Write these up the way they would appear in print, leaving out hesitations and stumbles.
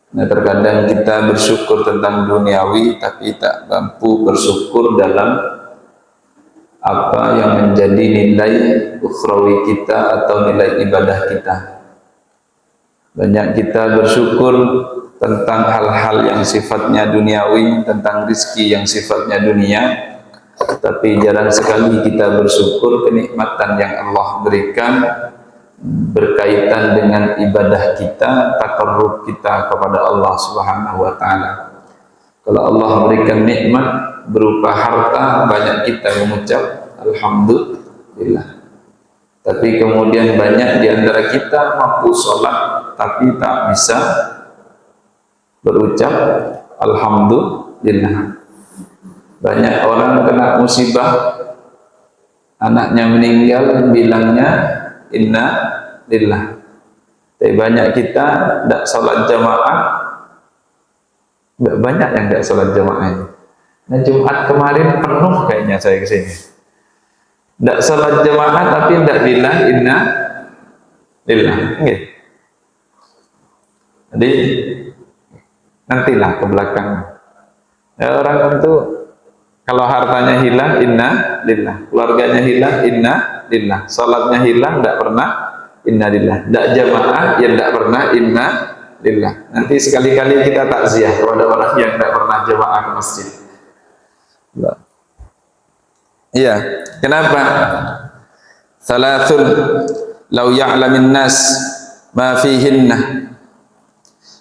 Nah, terkadang kita bersyukur tentang duniawi tapi tak mampu bersyukur dalam apa yang menjadi nilai ukhrawi kita atau nilai ibadah kita. Banyak kita bersyukur tentang hal-hal yang sifatnya duniawi, tentang rizki yang sifatnya dunia, tapi jarang sekali kita bersyukur kenikmatan yang Allah berikan berkaitan dengan ibadah kita, takarrub kita kepada Allah Subhanahu wa taala. Kalau Allah berikan nikmat berupa harta, banyak kita mengucap alhamdulillah. Tapi kemudian banyak di antara kita mampu sholat tapi tak bisa berucap alhamdulillah. Banyak orang kena musibah, anaknya meninggal, bilangnya inna lillah. Tapi banyak kita tidak sholat jamaah, banyak yang tidak sholat jamaah. Nah, Jumat kemarin penuh kayaknya saya kesini. Tidak sholat jamaah tapi tidak bilang inna lillah. Okay. Jadi nantilah ke belakang. Ya, orang tentu kalau hartanya hilang inna lillah, keluarganya hilang inna lillah, salatnya hilang tidak pernah inna lillah, tidak jamaah ya tidak pernah inna lillah. Nanti sekali-kali kita takziah kepada orang yang tidak pernah jamaah ke masjid. Iya, kenapa? Salatul law ya'lamin nas ma fihinna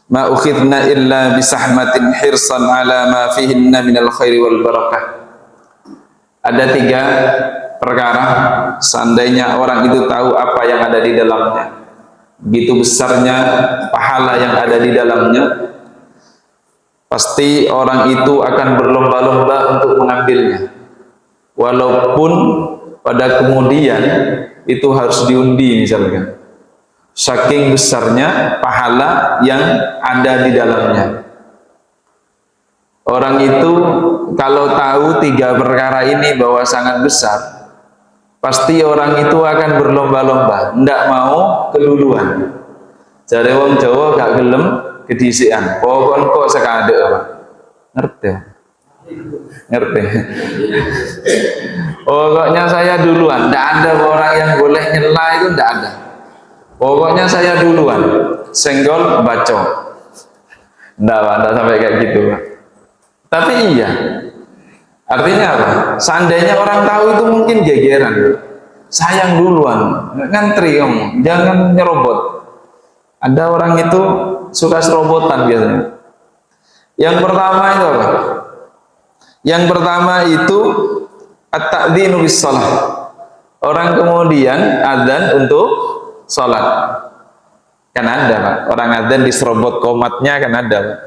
ma ukhidna illa bisahmatin hirsan ala ma fihinna minal khairi wal barakah. Ada 3 perkara, seandainya orang itu tahu apa yang ada di dalamnya, begitu besarnya pahala yang ada di dalamnya, pasti orang itu akan berlomba-lomba untuk mengambilnya, walaupun pada kemudian itu harus diundi misalkan. Saking besarnya pahala yang ada di dalamnya. Orang itu kalau tahu 3 perkara ini bahwa sangat besar, pasti orang itu akan berlomba-lomba, tidak mau keduluan. Jare wong Jawa gak gelem kedisian. Pokoknya kok sekade apa? Ngerti? Ngerti? Pokoknya saya duluan. Tidak ada orang yang boleh nyela, itu tidak ada. Pokoknya saya duluan, senggol bacok. Nggak sampai kayak gitu, Pak. Tapi iya, artinya apa? Seandainya orang tahu itu mungkin gegeran. Sayang duluan, ngantri kamu, jangan nyerobot. Ada orang itu suka serobotan biasanya. Yang pertama itu apa? Yang pertama itu at-ta'dzinu bis shalah. Orang kemudian adzan untuk sholat. Kan ada, Pak. Orang adzan diserobot komatnya kan ada, Pak.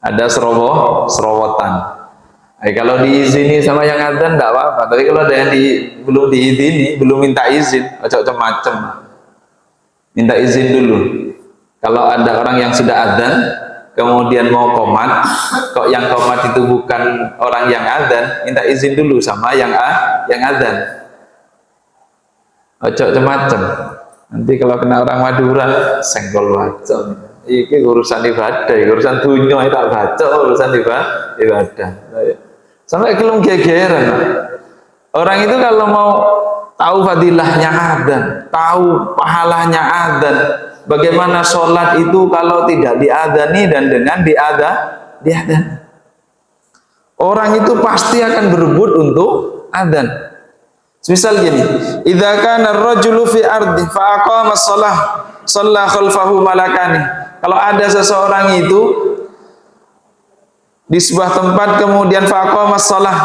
Ada serobotan. Kalau diizini sama yang adzan enggak apa-apa. Tapi kalau ada yang belum diizini, belum minta izin, macam-macam. Minta izin dulu. Kalau ada orang yang sudah adzan, kemudian mau komat, kok yang komat itu bukan orang yang adzan, minta izin dulu sama yang adzan. Macam-macam. Nanti kalau kena orang Madura, senggol bacok. Ini urusan ibadah, urusan dunia itu tak baca, urusan ibadah. Sampai kelum gegeran. Orang itu kalau mau tahu fadilahnya adzan, tahu pahalanya adzan, bagaimana sholat itu kalau tidak diadzani dan dengan diadzan. Orang itu pasti akan berebut untuk adzan. Misal gini, idza kana ar-rajulu fi ardi fa aqama as-shalah, shalla khalfahu malakani. Kalau ada seseorang itu di sebuah tempat kemudian fa aqama as-shalah,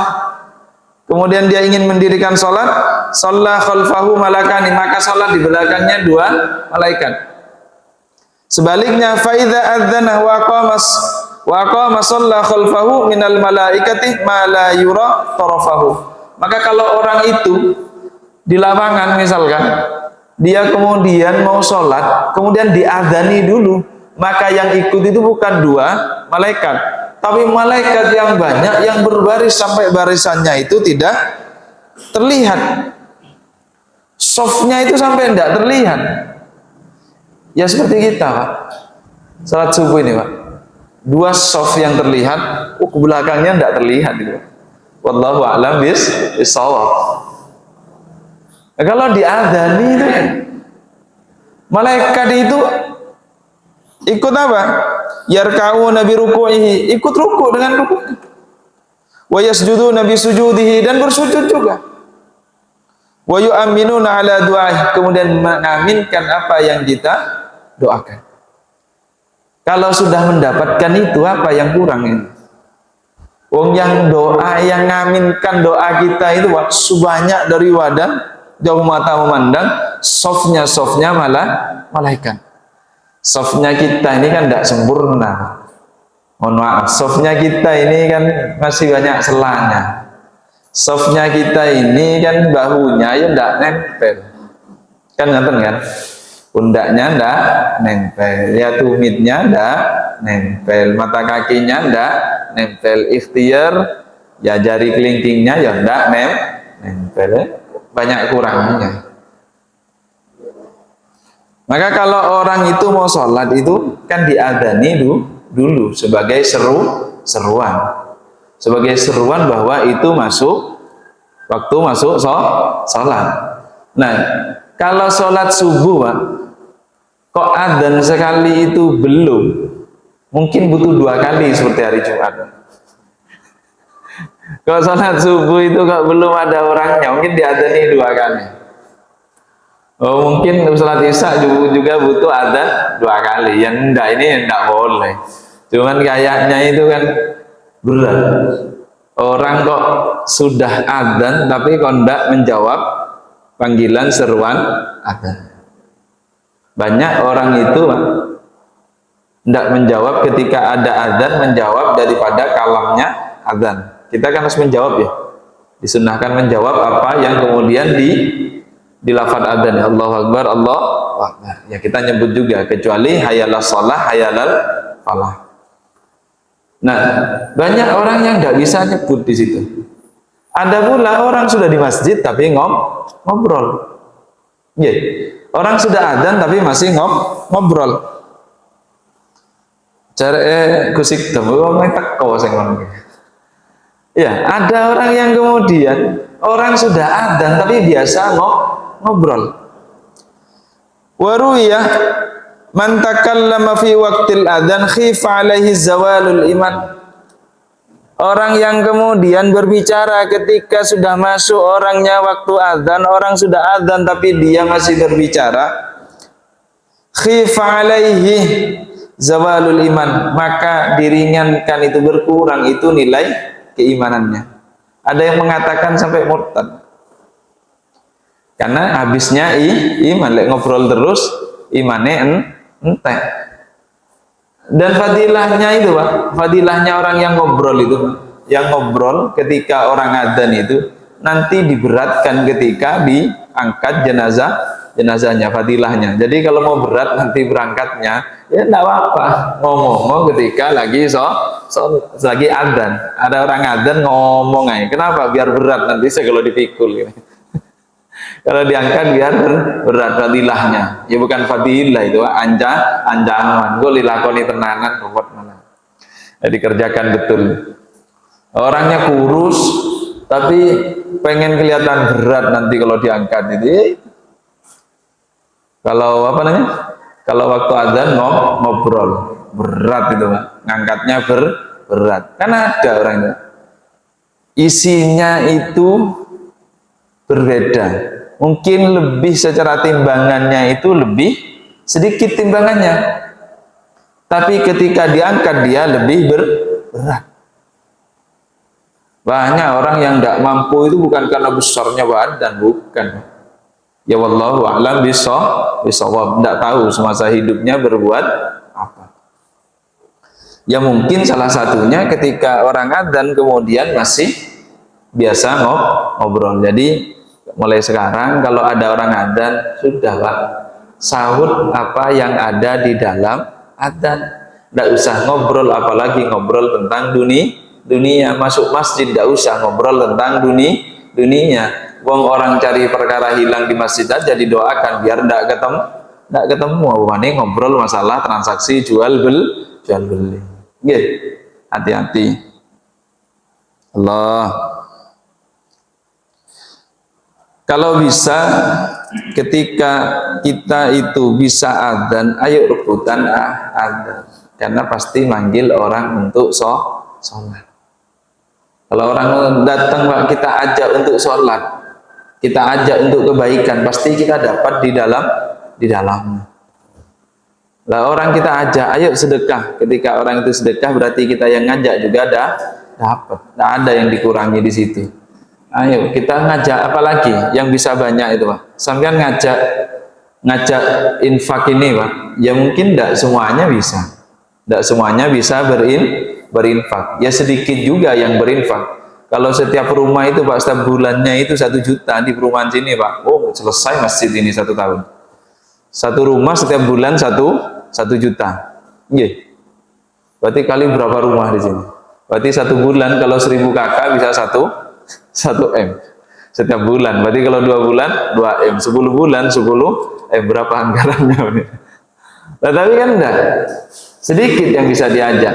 kemudian dia ingin mendirikan salat, shalla khalfahu malakani, maka salat di belakangnya 2 malaikat. Sebaliknya fa idza adzana wa aqama shalla khalfahu minal malaikati ma la yura tarafahu. Maka kalau orang itu di lapangan misalkan, dia kemudian mau sholat, kemudian diadzani dulu, maka yang ikut itu bukan 2 malaikat, tapi malaikat yang banyak yang berbaris sampai barisannya itu tidak terlihat. Softnya itu sampai tidak terlihat. Ya seperti kita, Pak. Salat subuh ini, Pak. dua soft yang terlihat, ke belakangnya tidak terlihat gitu. Wallahu a'lam bishawab. Nah, kalau diadzani itu kan malaikat itu ikut apa? Yarka'una bi ruku'ihi, ikut ruku dengan ruku. Wa yasjuduna bi sujudihi, dan bersujud juga. Wa yu'minuna ala du'ahi, kemudian mengaminkan apa yang kita doakan. Kalau sudah mendapatkan itu, apa yang kurang ini? Wong yang doa, yang ngaminkan doa kita itu sebanyak dari wadah, jauh mata memandang, softnya malah malaikat. Softnya kita ini kan tidak sempurna. Mohon maaf, softnya kita ini kan masih banyak selanya. Softnya kita ini kan bahunya ya tidak nempel. Kan ngerti kan? Pundaknya tidak nempel, ya tumitnya tidak nempel, mata kakinya tidak nempel, ikhtiar ya jari kelingkingnya ya tidak nempel, banyak kurangnya. Maka kalau orang itu mau sholat itu kan diadzani dulu sebagai seruan bahwa itu waktu masuk sholat. Nah, kalau sholat subuh kok adzan sekali itu belum, mungkin butuh 2 kali seperti hari Jumat. Kalau sholat subuh itu kok belum ada orangnya, mungkin diadzani 2 kali. Oh, mungkin sholat isya juga butuh adzan 2 kali. Yang enggak, ini enggak boleh. Cuman kayaknya itu kan berat. Orang kok sudah adzan tapi kok enggak menjawab panggilan seruan adzan. Banyak orang itu enggak menjawab ketika ada adzan, menjawab daripada kalamnya adzan. Kita kan harus menjawab ya. Disunnahkan menjawab apa yang kemudian di lafaz adzan, Allahu Akbar, Allahu Akbar. Ya kita nyebut juga, kecuali hayalah shalah, hayalal falah. Nah, banyak orang yang nggak bisa nyebut di situ. Ada pula orang sudah di masjid tapi ngobrol. Yeah. Orang sudah adzan tapi masih ngobrol. Cara kusik temu teko sing ngono. Ya, ada orang yang kemudian orang sudah adzan tapi biasa ngobrol. Waruya man takallama fi waqtil adzan khifa alaihi zawalul iman. Orang yang kemudian berbicara ketika sudah masuk orangnya waktu adzan, orang sudah adzan tapi dia masih berbicara, khifa alaihi zawalul iman, maka diringankan itu, berkurang itu nilai keimanannya. Ada yang mengatakan sampai murtad. Karena habisnya iman, ngobrol terus imannya entek. Dan fadilahnya itu Pak, fadilahnya orang yang ngobrol itu, yang ngobrol ketika orang adzan itu nanti diberatkan ketika diangkat jenazahnya, fadilahnya. Jadi kalau mau berat nanti berangkatnya, ya enggak apa-apa, ngomong ketika lagi lagi adzan. Ada orang adzan ngomong aja. Kenapa? Biar berat nanti kalau dipikul gitu. Kalau diangkat biar berat fadilahnya. Ya bukan fadilah itu, anjaman. Gue dilakoni tenanan robot mana. Ya, dikerjakan betul. Orangnya kurus tapi pengen kelihatan berat nanti kalau diangkat itu. Kalau apa namanya? Kalau waktu adzan ngobrol berat itu, ngangkatnya berat. Kan ada orangnya. Isinya itu berbeda. Mungkin lebih secara timbangannya itu lebih sedikit timbangannya, tapi ketika diangkat dia lebih berat. Banyak orang yang tidak mampu itu bukan karena besarnya badan, bukan. Ya wallahu a'lam bishawab, tidak tahu semasa hidupnya berbuat apa. Ya mungkin salah satunya ketika orang adzan kemudian masih biasa ngobrol. Jadi mulai sekarang kalau ada orang adzan, sudah Pak, sahut apa yang ada di dalam adzan. Tidak usah ngobrol, apalagi ngobrol tentang dunia. Masuk masjid tidak usah ngobrol tentang dunia. Wong orang cari perkara hilang di masjid aja didoakan biar tidak ketemu. Ngobrol masalah transaksi jual beli. Nggih, hati-hati. Allah. Kalau bisa ketika kita itu bisa adzan, ayo rebutan adzan. Karena pasti manggil orang untuk sholat. Kalau orang datang Pak, kita ajak untuk sholat, kita ajak untuk kebaikan, pasti kita dapat di dalamnya. Lah orang kita ajak, ayo sedekah. Ketika orang itu sedekah, berarti kita yang ngajak juga dapat. Tidak ada yang dikurangi di situ. Ayo kita ngajak, apalagi yang bisa banyak itu Pak. Sampean ngajak infak ini Pak, ya mungkin tidak semuanya bisa. Tidak semuanya bisa berinfak. Ya sedikit juga yang berinfak. Kalau setiap rumah itu Pak, setiap bulannya itu 1 juta di perumahan sini Pak. Oh, selesai masjid ini 1 tahun. Satu rumah setiap bulan 1 juta. Iya. Berarti kali berapa rumah di sini? Berarti 1 bulan kalau 1000 kakak bisa 1 M. Setiap bulan. Berarti kalau 2 bulan 2 M. 10 bulan 10 M. Berapa anggarannya ini? Nah, tapi kan enggak. Sedikit yang bisa diajak.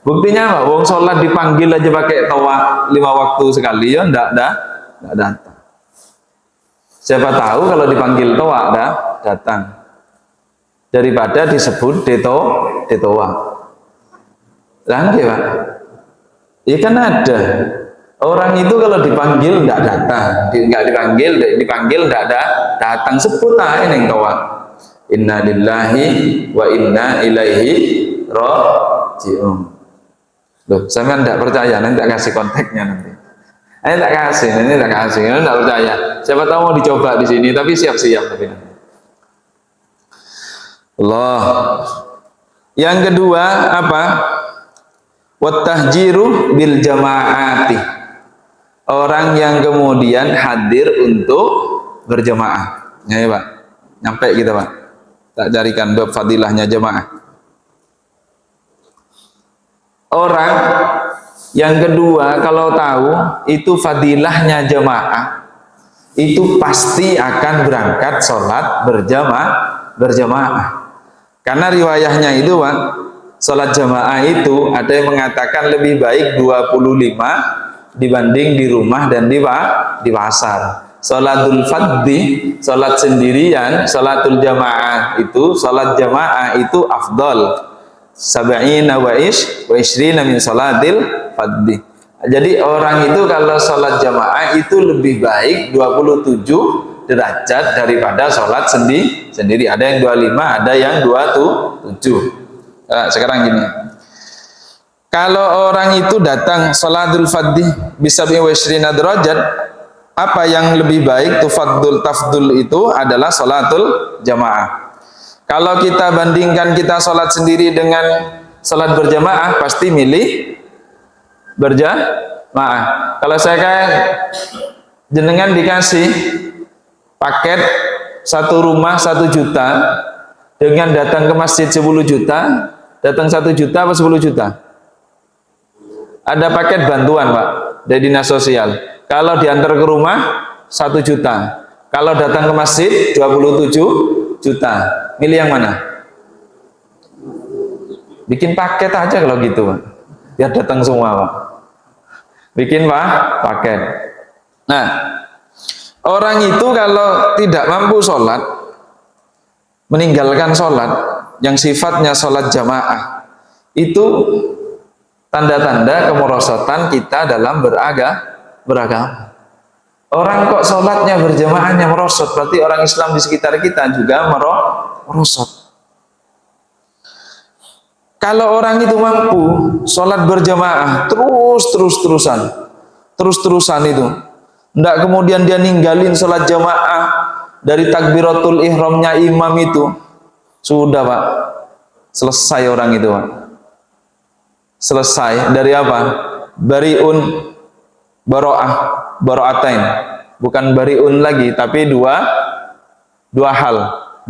Buktinya apa? Wong sholat dipanggil aja pakai tawa 5 waktu sekali ya enggak datang. Siapa tahu kalau dipanggil tawa datang. Daripada disebut detoa. Lanjut Pak. Ya kan ada. Orang itu kalau dipanggil enggak datang, enggak dipanggil enggak datang, sebut aja ning tawa. Inna lillahi wa inna ilaihi raji'un. Loh, saya tidak percaya, nanti tak kasih kontaknya nanti. Ini tak kasih, ini tak percaya. Siapa tahu mau dicoba di sini, tapi siap-siap tapi nanti. Allah. Yang kedua apa? Wattahjiru bil jamaati. Orang yang kemudian hadir untuk berjamaah. Ya, Pak. Nyampe kita Pak. Tak carikan bab fadilahnya jamaah. Orang yang kedua kalau tahu itu fadilahnya jamaah, itu pasti akan berangkat sholat berjamaah. Karena riwayahnya itu Pak, sholat jamaah itu ada yang mengatakan lebih baik 25 dibanding di rumah dan di pasar. Sholatul fadhi, sholat sendirian, sholatul jamaah itu, sholat jamaah itu afdol. Sab'ina wa ishrina min sholatil fadhi. Jadi orang itu kalau sholat jamaah itu lebih baik 27 derajat daripada sholat sendiri. Ada yang 25, ada yang 27. Nah, sekarang gini. Kalau orang itu datang sholatul fadhi bisa 27 derajat, apa yang lebih baik tafdul itu adalah sholatul jamaah. Kalau kita bandingkan kita sholat sendiri dengan sholat berjamaah, pasti milih berjamaah. Kalau saya kan jenengan dikasih paket 1 rumah 1 juta dengan datang ke masjid 10 juta, datang 1 juta apa 10 juta? Ada paket bantuan Pak dari dinas sosial. Kalau diantar ke rumah 1 juta, kalau datang ke masjid 27 juta. Milih yang mana? Bikin paket aja kalau gitu Pak. Biar datang semua Pak. Bikin paket. Nah, orang itu kalau tidak mampu sholat, meninggalkan sholat yang sifatnya sholat jamaah, itu tanda-tanda kemerosotan kita dalam beragama. Orang kok sholatnya berjamaahnya merosot, berarti orang Islam di sekitar kita juga merosot. Kalau orang itu mampu sholat berjamaah terus-terusan itu, tidak kemudian dia ninggalin sholat jamaah dari takbiratul ihramnya imam itu, sudah Pak, selesai orang itu Pak. Selesai dari apa? Bariun bara'atain, bukan bariun lagi, tapi dua hal,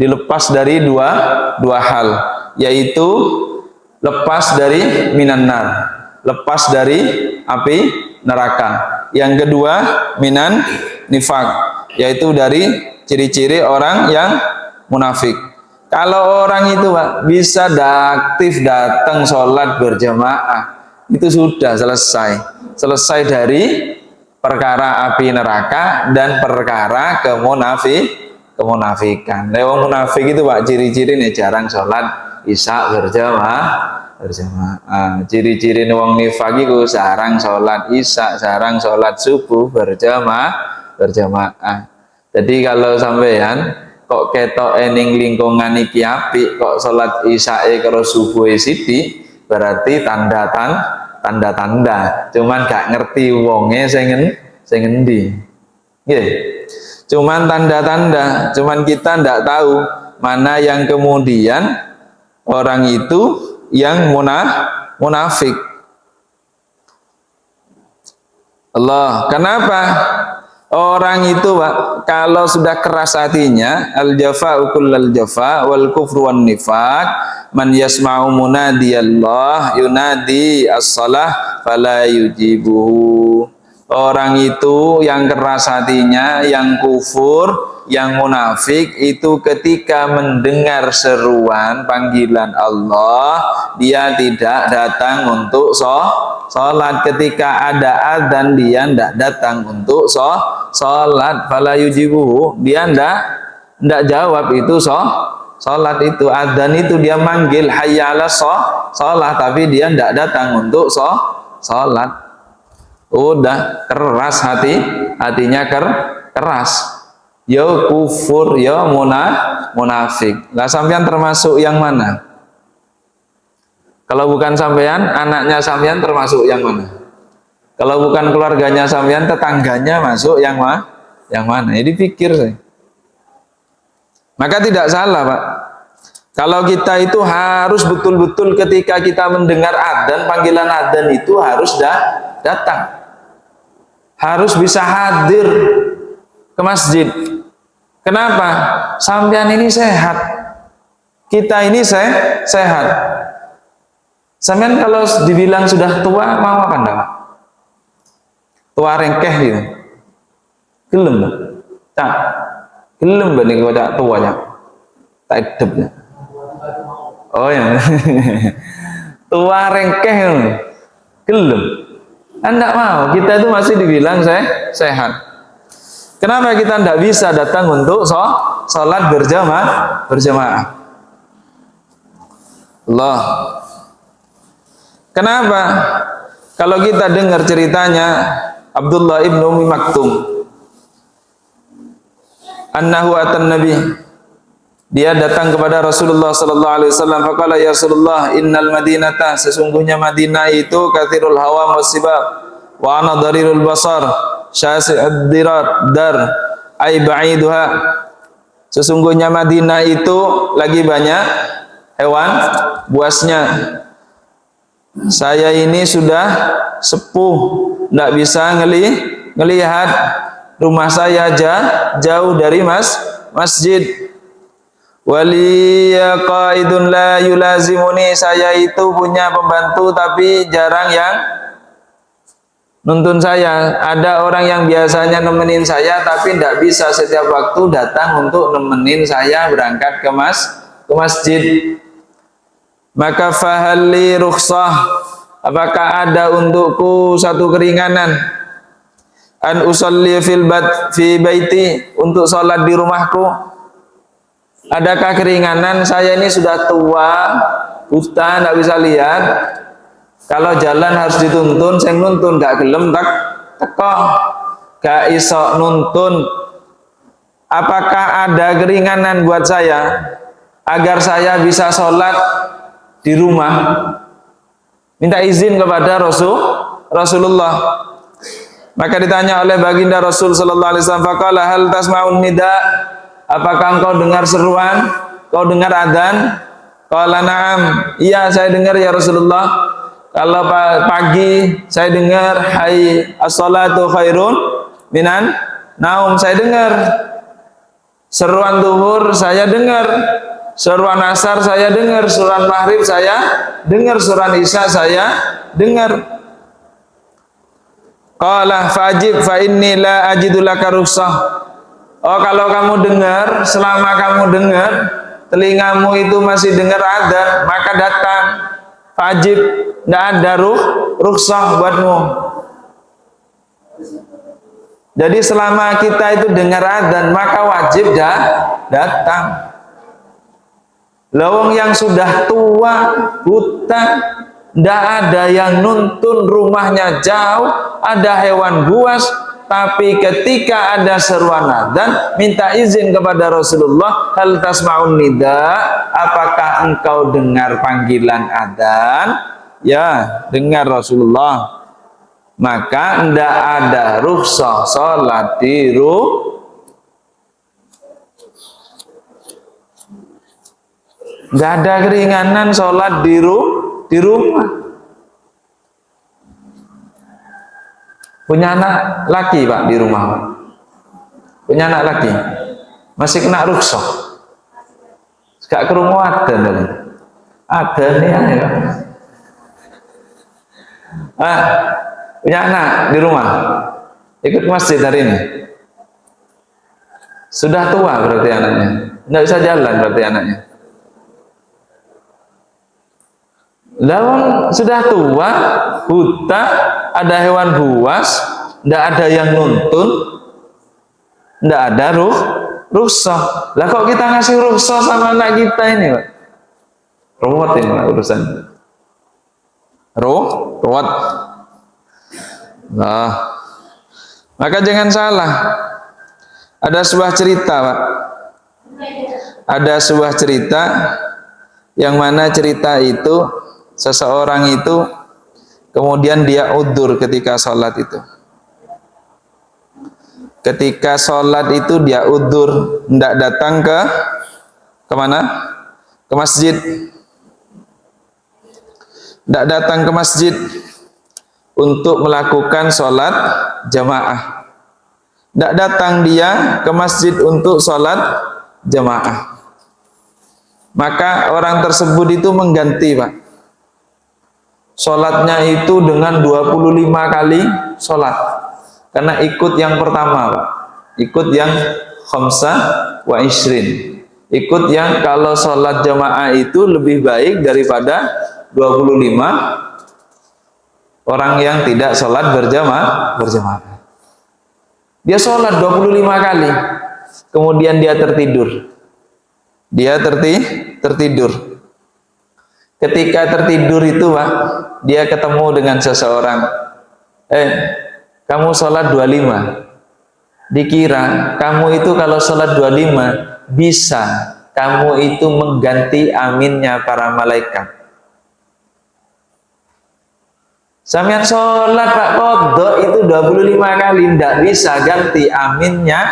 dilepas dari dua hal, yaitu lepas dari minan nar, lepas dari api neraka. Yang kedua minan nifak, yaitu dari ciri-ciri orang yang munafik. Kalau orang itu Pak bisa aktif datang sholat berjamaah, itu sudah selesai dari perkara api neraka dan perkara kemunafikan. Lewat munafik itu Pak ciri-cirinya jarang sholat isya berjamaah. Ciri-ciri wong nifak itu jarang sholat isya, jarang sholat subuh berjamaah. Jadi kalau sampean kok ketok ening lingkungan iki apik, kok salat isyae karo subuhe sithik, berarti tanda. Cuman gak ngerti wonge sing endi. Nggih. Cuman tanda-tanda, cuman kita ndak tahu mana yang kemudian orang itu yang munafik. Allah, kenapa? Orang itu Pak, kalau sudah keras hatinya, al-jafa'u kullal jafa' wal kufru wan nifaq, man yasma'u munadiyallah yunadi as-salah fala yujibuhu. Orang itu yang keras hatinya, yang kufur, yang munafik itu ketika mendengar seruan panggilan Allah, dia tidak datang untuk sholat. Ketika ada adzan dia tidak datang untuk sholat. Fala yujibuhu, dia tidak jawab itu sholat itu. Adzan itu dia manggil hayya 'alas sholat, tapi dia tidak datang untuk sholat. Udah keras hatinya keras. Ya kufur, ya munafik. Lah sampean termasuk yang mana? Kalau bukan sampean, anaknya sampean termasuk yang mana? Kalau bukan keluarganya sampean, tetangganya masuk yang mana? Jadi pikir saya. Maka tidak salah Pak. Kalau kita itu harus betul-betul ketika kita mendengar adzan, panggilan adzan itu harus datang. Harus bisa hadir ke masjid. Kenapa? Sampean ini sehat. Kita ini sehat. Sampean kalau dibilang sudah tua, mau apa enggak? Tua rengkeh gitu. Gelem Pak. Tak. Gelem Pak nih kalau tua ya. Tak edepnya. Oh ya. Tua rengkeh gelem. Anda mau, kita itu masih dibilang sehat. Kenapa kita tidak bisa datang untuk sholat berjamaah? Allah. Kenapa? Kalau kita dengar ceritanya Abdullah ibn Ummi Maktum, annahu atan Nabi, dia datang kepada Rasulullah sallallahu alaihi wasallam, faqala ya Rasulullah innal madinata, sesungguhnya Madinah itu kathirul hawa wasibab wa ana darirul basar syasi'ud dar ay ba'iduha. Sesungguhnya Madinah itu lagi banyak hewan buasnya. Saya ini sudah sepuh, tidak bisa ngelihat. Rumah saya jauh dari masjid. Waliya qaidun la yulazimuni, saya itu punya pembantu tapi jarang yang nuntun saya. Ada orang yang biasanya nemenin saya tapi tidak bisa setiap waktu datang untuk nemenin saya berangkat ke masjid. Maka fahalli rukhsah, apakah ada untukku satu keringanan, an usolli fi baiti, untuk sholat di rumahku? Adakah keringanan? Saya ini sudah tua, buta, tidak bisa lihat. Kalau jalan harus dituntun, saya nuntun gak gelem teko, gak iso nuntun. Apakah ada keringanan buat saya agar saya bisa sholat di rumah? Minta izin kepada Rasulullah. Maka ditanya oleh baginda Rasul sallallahu alaihi wasallam, faqala hal tasma'un nida, apakah engkau dengar seruan? Kau dengar adzan? Qala na'am, iya saya dengar ya Rasulullah. Kalau pagi saya dengar hayy as-salatu khairun minan naum, saya dengar. Seruan zuhur saya dengar, seruan asar saya dengar, seruan maghrib saya dengar, seruan isya saya dengar. Qala fajib fa inni la ajidu laka rukhsah. Oh, kalau kamu dengar, selama kamu dengar, telingamu itu masih dengar adzan, maka datang. Wajib, tidak ada rukhsah buatmu. Jadi selama kita itu dengar adzan, maka wajib datang. Lawang yang sudah tua, buta, tidak ada yang nuntun, rumahnya jauh, ada hewan buas, tapi ketika ada seruan adzan, minta izin kepada Rasulullah, hal tasma'un nida, apakah engkau dengar panggilan adzan? Ya, dengar Rasulullah. Maka tidak ada rukhsah salat di nggak ada keringanan sholat di rumah. Punya anak laki Pak di rumah, Pak. Punya anak laki, masih kena rukhsah. Gak kerungu ada nih. Ada nih ya. Punya anak di rumah, ikut masjid hari ini. Sudah tua berarti anaknya, nggak bisa jalan berarti anaknya. Lawan sudah tua, buta, ada hewan buas, tidak ada yang nuntun, tidak ada rukhsah. Lah kok kita ngasih rukhsah sama anak kita ini, Pak? Ruwet ini urusan. Ruwet. Nah, maka jangan salah. Ada sebuah cerita, Pak. Ada sebuah cerita yang mana cerita itu seseorang itu kemudian dia udzur ketika sholat itu. Ketika sholat itu dia udzur, tidak datang ke mana? Ke masjid. Tidak datang ke masjid untuk melakukan sholat jamaah. Tidak datang dia ke masjid untuk sholat jamaah. Maka orang tersebut itu mengganti, Pak. Sholatnya itu dengan 25 kali sholat. Karena ikut yang pertama, Pak. Ikut yang khamsah wa ishrin. Ikut yang kalau sholat jamaah itu lebih baik daripada 25 orang yang tidak sholat berjamaah. Dia sholat 25 kali, kemudian dia tertidur. Dia tertidur. Ketika tertidur itu, Pak, dia ketemu dengan seseorang. Kamu sholat 25. Dikira kamu itu kalau sholat 25 bisa kamu itu mengganti aminnya para malaikat. Sampeyan sholat Pak qodho itu 25 kali, tidak bisa ganti aminnya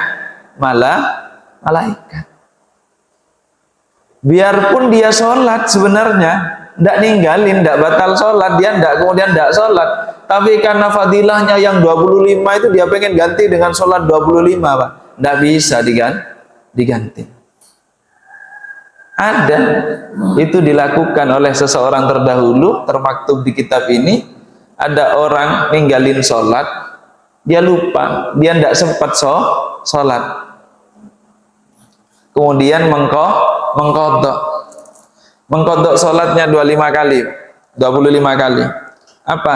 malaikat. Biarpun dia sholat sebenarnya tidak ninggalin, tidak batal sholat, dia tidak kemudian tidak sholat, tapi karena fadilahnya yang 25 itu dia pengen ganti dengan sholat 25, Pak. Tidak bisa diganti. Ada, itu dilakukan oleh seseorang terdahulu, termaktub di kitab ini. Ada orang ninggalin sholat, dia lupa, dia tidak sempat sholat, kemudian mengkodok sholatnya 25 kali. Apa?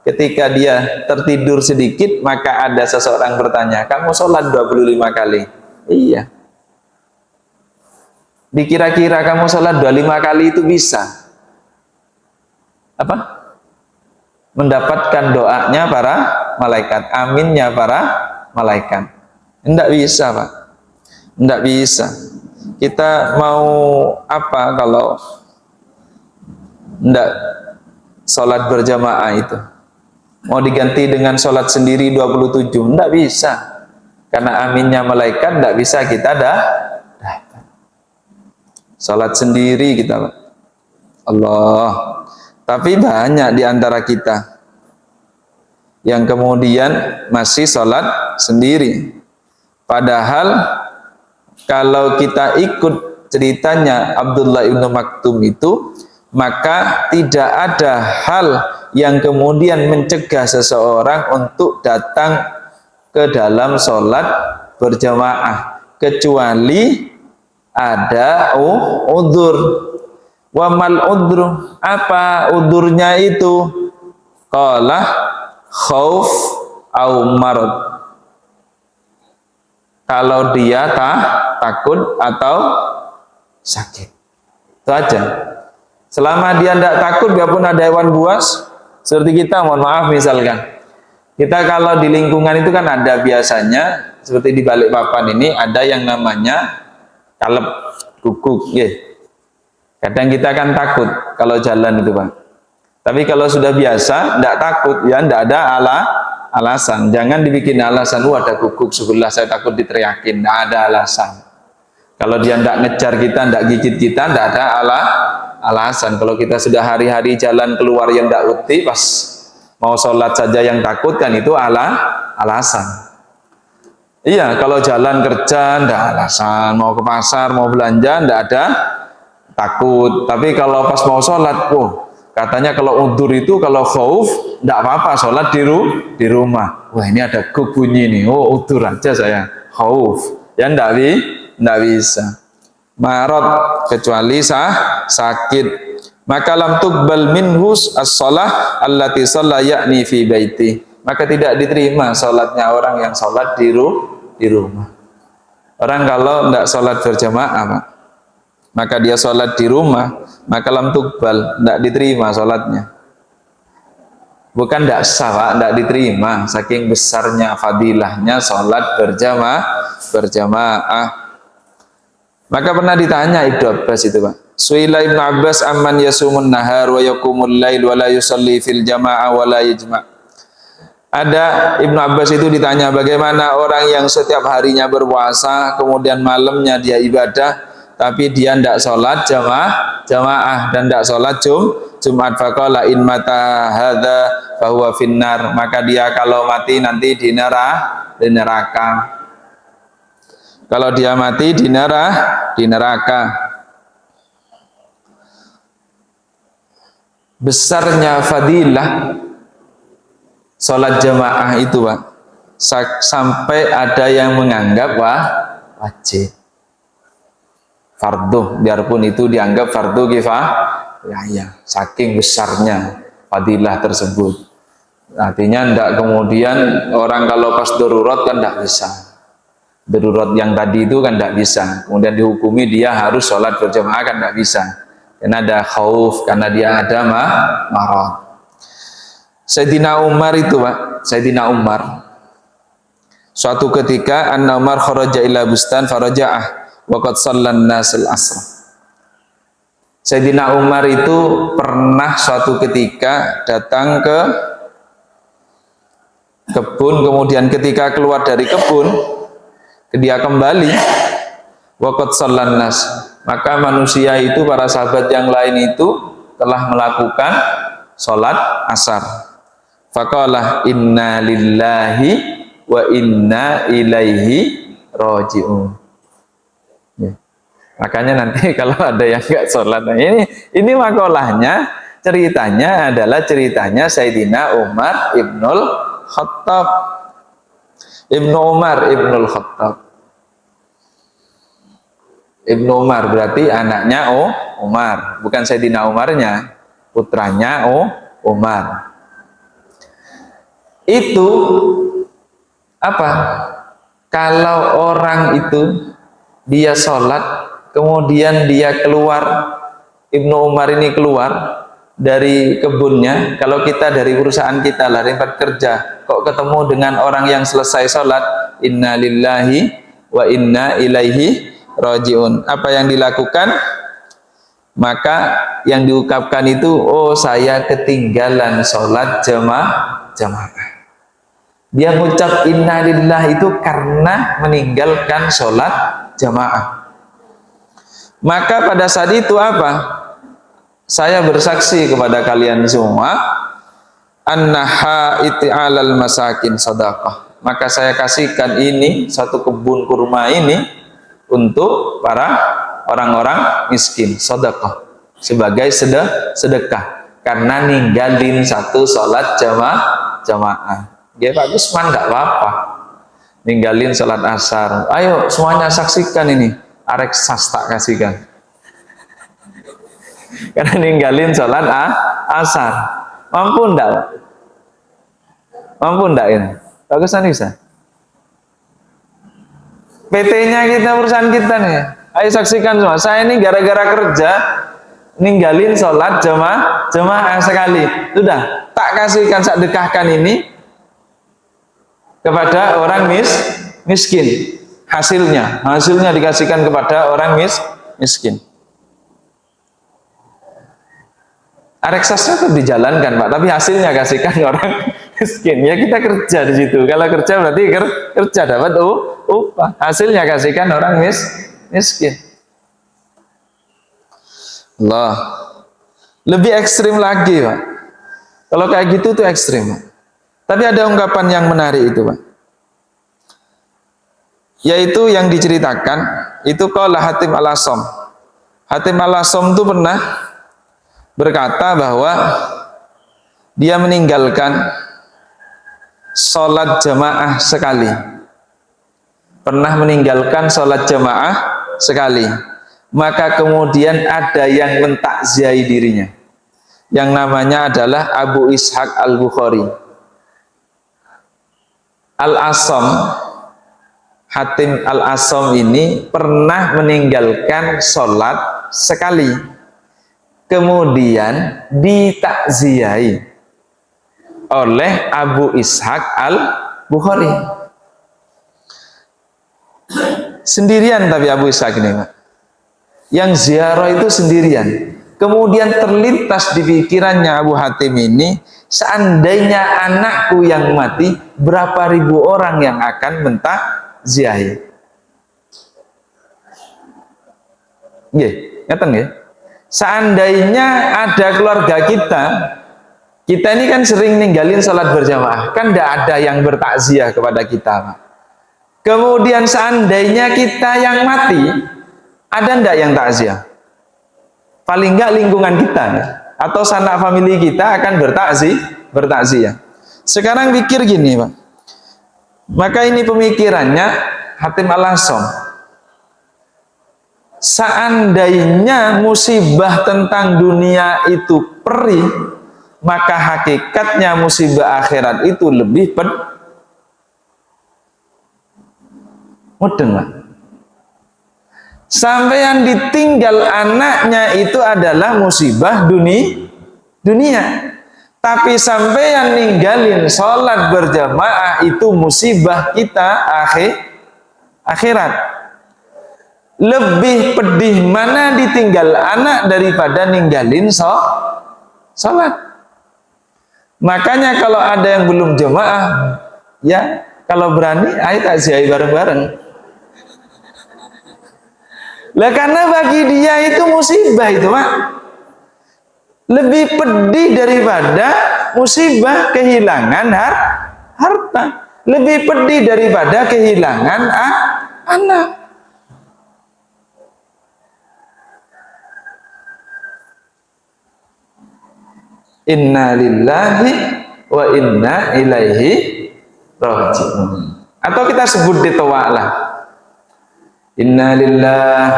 Ketika dia tertidur sedikit, maka ada seseorang bertanya, kamu sholat 25 kali? Iya. Dikira-kira kamu sholat 25 kali itu bisa apa? Mendapatkan doanya para malaikat, aminnya para malaikat. Tidak bisa, Pak. Tidak bisa. Kita mau apa kalau tidak sholat berjamaah itu? Mau diganti dengan sholat sendiri 27? Tidak bisa. Karena aminnya malaikat tidak bisa kita dapat. Sholat sendiri kita, Pak. Allah. Tapi banyak di antara kita yang kemudian masih sholat sendiri. Padahal kalau kita ikut ceritanya Abdullah ibnu Maktum itu, maka tidak ada hal yang kemudian mencegah seseorang untuk datang ke dalam sholat berjamaah, kecuali ada udzur. Wa mal udru, apa udurnya itu? Qala khauf au marad. Kalau dia takut atau sakit, itu aja. Selama dia tidak takut, biarpun ada hewan buas seperti kita, mohon maaf misalkan kita kalau di lingkungan itu kan ada biasanya seperti di Balikpapan ini ada yang namanya kalep, guguk, kadang kita kan takut kalau jalan itu Pak. Tapi kalau sudah biasa, tidak takut, ya tidak ada alasan. Jangan dibikin alasan, ada guguk sebelah saya takut diteriakin. Tidak ada alasan. Kalau dia tidak ngejar kita, tidak gigit kita, tidak ada alasan. Kalau kita sudah hari-hari jalan keluar yang tidak uti, pas mau sholat saja yang takut kan itu alasan. Iya, kalau jalan kerja tidak alasan, mau ke pasar, mau belanja tidak ada takut. Tapi kalau pas mau sholat, katanya kalau udzur itu kalau khauf tidak apa-apa sholat di rumah. Wah ini ada gug bunyi nih, udzur aja saya khauf. Ya tidak bisa. Marad kecuali sakit. Maka lam tuqbal minhus as-shalah allati shalla ya'ni fi baiti. Maka tidak diterima sholatnya orang yang sholat di rumah. Orang kalau tidak sholat berjamaah Pak, maka dia sholat di rumah, maka lam tuqbal, tidak diterima sholatnya. Bukan tidak sah Pak, tidak diterima, saking besarnya fadilahnya sholat berjamaah. Maka pernah ditanya Ibnu Abbas itu Pak, Suila Ibnu Abbas amman yasumun nahar wa yakumul lail wa la yusalli fil jamaah wa la yajma'. Ada Ibnu Abbas itu ditanya bagaimana orang yang setiap harinya berpuasa kemudian malamnya dia ibadah tapi dia tidak sholat jamaah dan tidak sholat Jumat. Faqala in mata hadza fahuwa finnar, maka dia kalau mati nanti di neraka. Kalau dia mati di neraka. Besarnya fadilah sholat jamaah itu Pak, sampai ada yang menganggap wajib, fardu, biarpun itu dianggap fardu kifayah, saking besarnya fadilah tersebut. Artinya tidak kemudian orang kalau pas darurat kan tidak bisa, darurat yang tadi itu kan tidak bisa, kemudian dihukumi dia harus sholat berjamaah kan tidak bisa, karena ada khauf, karena dia ada marad. Sayyidina Umar itu Pak, Sayyidina Umar suatu ketika anna Umar kharaja ila bustan faraja'ah wa qad sallan nasil asr. Sayyidina Umar itu pernah suatu ketika datang ke kebun, kemudian ketika keluar dari kebun dia kembali wa qad sallan nas, maka manusia itu, para sahabat yang lain itu telah melakukan sholat asar. Faqala inna lillahi wa inna ilaihi raji'un. Makanya nanti kalau ada yang enggak sholat, ini makolahnya, ceritanya adalah ceritanya Sayyidina Umar ibnul Khattab. Ibnu Umar ibnul Khattab. Ibnu Umar berarti anaknya Umar, bukan Sayyidina Umarnya, putranya Umar. Itu apa? Kalau orang itu dia sholat kemudian dia keluar, Ibnu Umar ini keluar dari kebunnya, kalau kita dari perusahaan kita lah, tempat kerja, kok ketemu dengan orang yang selesai sholat, inna lillahi wa inna ilaihi raji'un, apa yang dilakukan? Maka yang diungkapkan itu, saya ketinggalan sholat jamaah. Dia mengucap innalillah itu karena meninggalkan sholat jamaah. Maka pada saat itu apa? Saya bersaksi kepada kalian semua, annaha iti'alal masakin sadaqah. Maka saya kasihkan ini, satu kebun kurma ini untuk para orang-orang miskin, sadaqah, sebagai sedekah, karena ninggalin satu sholat jamaah. Dia Pak Gusman nggak apa-apa ninggalin sholat asar. Ayo semuanya saksikan ini, arek sas tak kasihkan. Karena ninggalin sholat asar. Mampu enggak, Pak? Mampu enggak ini? Bagusan bisa. PT-nya kita, perusahaan kita nih. Ayo saksikan semua. Saya ini gara-gara kerja ninggalin sholat jemaah sekali. Sudah, tak kasihkan, sedekahkan ini kepada orang miskin. Hasilnya dikasihkan kepada orang miskin. Areksasnya tetap dijalankan, Pak, tapi hasilnya kasihkan orang miskin. Ya kita kerja di situ. Kalau kerja berarti kerja dapat upah. Hasilnya kasihkan orang miskin. Allah. Lebih ekstrim lagi, Pak. Kalau kayak gitu tuh ekstrim, Pak. Tapi ada ungkapan yang menarik itu, Pak. Yaitu yang diceritakan itu qala Hatim Al-Asam. Hatim Al-Asam itu pernah berkata bahwa dia meninggalkan sholat jamaah sekali. Pernah meninggalkan sholat jamaah sekali. Maka kemudian ada yang mentakziahi dirinya. Yang namanya adalah Abu Ishaq Al-Bukhari. Al-Asam, Hatim Al-Asam ini pernah meninggalkan sholat sekali. Kemudian ditakziahi oleh Abu Ishaq Al-Bukhari. Sendirian tapi Abu Ishaq ini, Pak. Yang ziarah itu sendirian. Kemudian terlintas di pikirannya Abu Hatim ini, seandainya anakku yang mati, berapa ribu orang yang akan mentakziahi. Nggih, ngeten nggih. Seandainya ada keluarga kita ini kan sering ninggalin sholat berjamaah, kan tidak ada yang bertakziah kepada kita, Pak. Kemudian seandainya kita yang mati, ada ndak yang takziah? Paling enggak lingkungan kita atau sanak famili kita akan bertakziah. Sekarang pikir gini, Pak. Maka ini pemikirannya Hatim Al-Asam. Seandainya musibah tentang dunia itu perih, maka hakikatnya musibah akhirat itu lebih mudeng, Pak. Sampai yang ditinggal anaknya itu adalah musibah dunia. Tapi sampai yang ninggalin sholat berjamaah itu musibah kita akhirat. Lebih pedih mana ditinggal anak daripada ninggalin sholat. Makanya kalau ada yang belum jamaah, ya kalau berani ayo takziah bareng-bareng. Lah karena bagi dia itu musibah itu, Pak. Lebih pedih daripada musibah kehilangan harta. Lebih pedih daripada kehilangan anak. Inna lillahi wa inna ilaihi raji'un. Atau kita sebut ditoa lah. Inna lillahi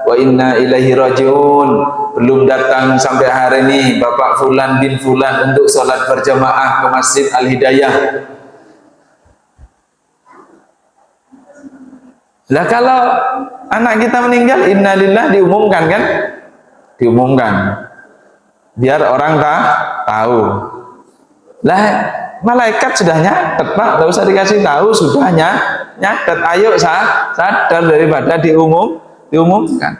wa inna ilaihi raji'un. Belum datang sampai hari ini Bapak Fulan bin Fulan untuk sholat berjamaah ke Masjid Al-Hidayah. Lah kalau anak kita meninggal, inna lillahi diumumkan kan? Diumumkan. Biar orang tahu. Lah malaikat sudah nyatet, Pak, tidak usah dikasih tahu, sudah nyatet. Ayo sadar daripada diumumkan.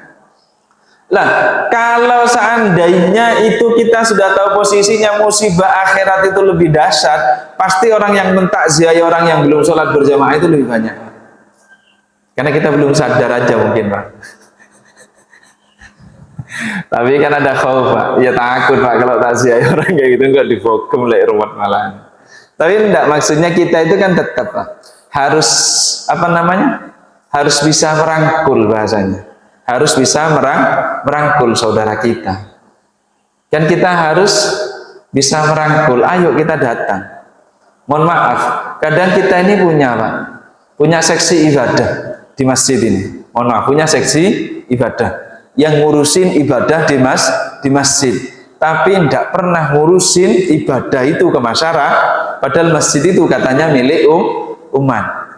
Lah kalau seandainya itu kita sudah tahu posisinya musibah akhirat itu lebih dahsyat, pasti orang yang mentakziahi orang yang belum sholat berjamaah itu lebih banyak. Karena kita belum sadar aja mungkin, Pak. Tapi kan ada khauf, Pak. Ya takut, Pak, kalau takziah orang kayak gitu enggak divokum lek ruwet malahan. Tapi enggak, maksudnya kita itu kan tetap, Pak, harus harus bisa merangkul bahasanya. Harus bisa merangkul saudara kita. Kan kita harus bisa merangkul. Ayo kita datang. Mohon maaf, kadang kita ini punya, Pak, punya seksi ibadah di masjid ini. mohon maaf, punya seksi ibadah yang ngurusin ibadah di masjid, tapi tidak pernah ngurusin ibadah itu ke masyarakat, padahal masjid itu katanya milik umat.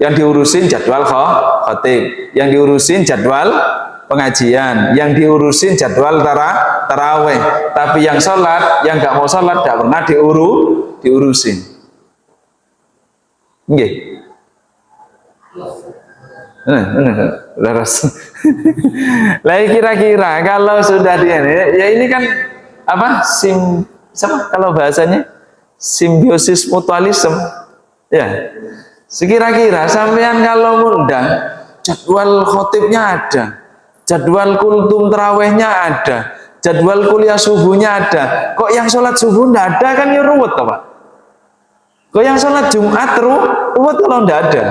Yang diurusin jadwal khatib, yang diurusin jadwal pengajian, yang diurusin jadwal taraweh, tapi yang sholat, yang nggak mau sholat tidak pernah diurusin. Nggih. Laras. Lah kira-kira kalau sudah ya ini kan apa sama kalau bahasanya simbiosis mutualisme ya. Sekira-kira sampean kalau ngundang jadwal khotibnya ada, jadwal kultum terawihnya ada, jadwal kuliah subuhnya ada, kok yang sholat subuh ndak ada, kan ya ruwet Pak. Kok yang sholat Jumat ruwet kalau ndak ada.